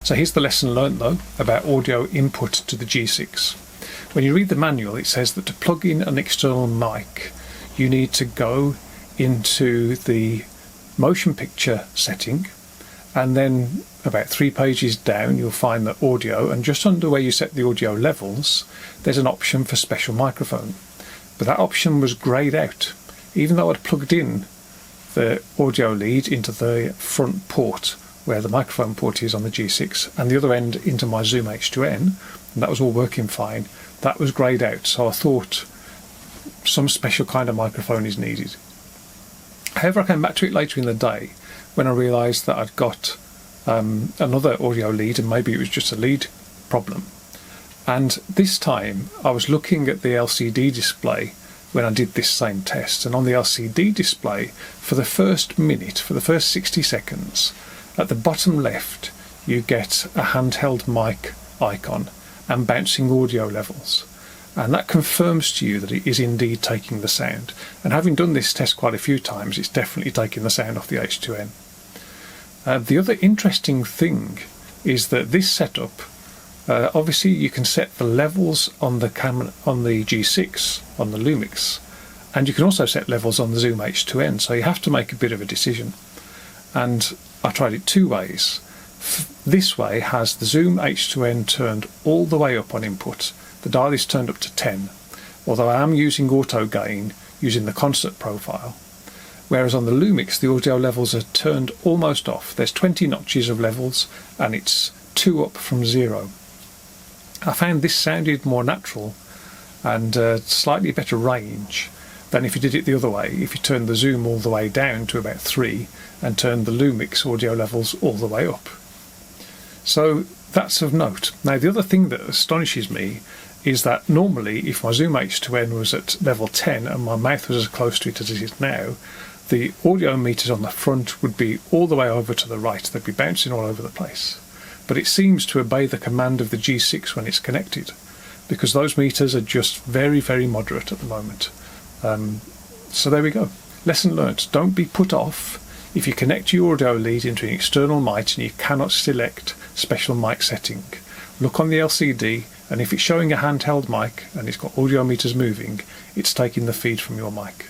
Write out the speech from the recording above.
So here's the lesson learnt though about audio input to the G6. When you read the manual, it says that to plug in an external mic, you need to go into the motion picture setting, and then about 3 pages down you'll find the audio, and just under where you set the audio levels there's an option for special microphone. But that option was greyed out. Even though I'd plugged in the audio lead into the front port where the microphone port is on the G6 and the other end into my Zoom H2N, and that was all working fine, that was greyed out. So I thought some special kind of microphone is needed. However, I came back to it later in the day when I realised that I'd got another audio lead, and maybe it was just a lead problem. And this time I was looking at the LCD display when I did this same test, and on the LCD display for the first minute, for the first 60 seconds, at the bottom left you get a handheld mic icon and bouncing audio levels, and that confirms to you that it is indeed taking the sound. And having done this test quite a few times, it's definitely taking the sound off the H2N. The other interesting thing is that this setup, obviously you can set the levels on the camera on the G6 on the Lumix, and you can also set levels on the Zoom H2N, so you have to make a bit of a decision. And I tried it two ways. This way has the Zoom H2N turned all the way up on input. The dial is turned up to 10, although I am using auto gain using the concert profile. Whereas on the Lumix the audio levels are turned almost off. There's 20 notches of levels and it's 2 up from 0. I found this sounded more natural and slightly better range than if you did it the other way, if you turned the Zoom all the way down to about 3 and turned the Lumix audio levels all the way up. So that's of note. Now the other thing that astonishes me is that normally if my Zoom H2N was at level 10 and my mouth was as close to it as it is now, the audio meters on the front would be all the way over to the right. They'd be bouncing all over the place. But it seems to obey the command of the G6 when it's connected, because those meters are just very, very moderate at the moment. So there we go. Lesson learnt. Don't be put off if you connect your audio lead into an external mic and you cannot select special mic setting. Look on the LCD, and if it's showing a handheld mic and it's got audio meters moving, it's taking the feed from your mic.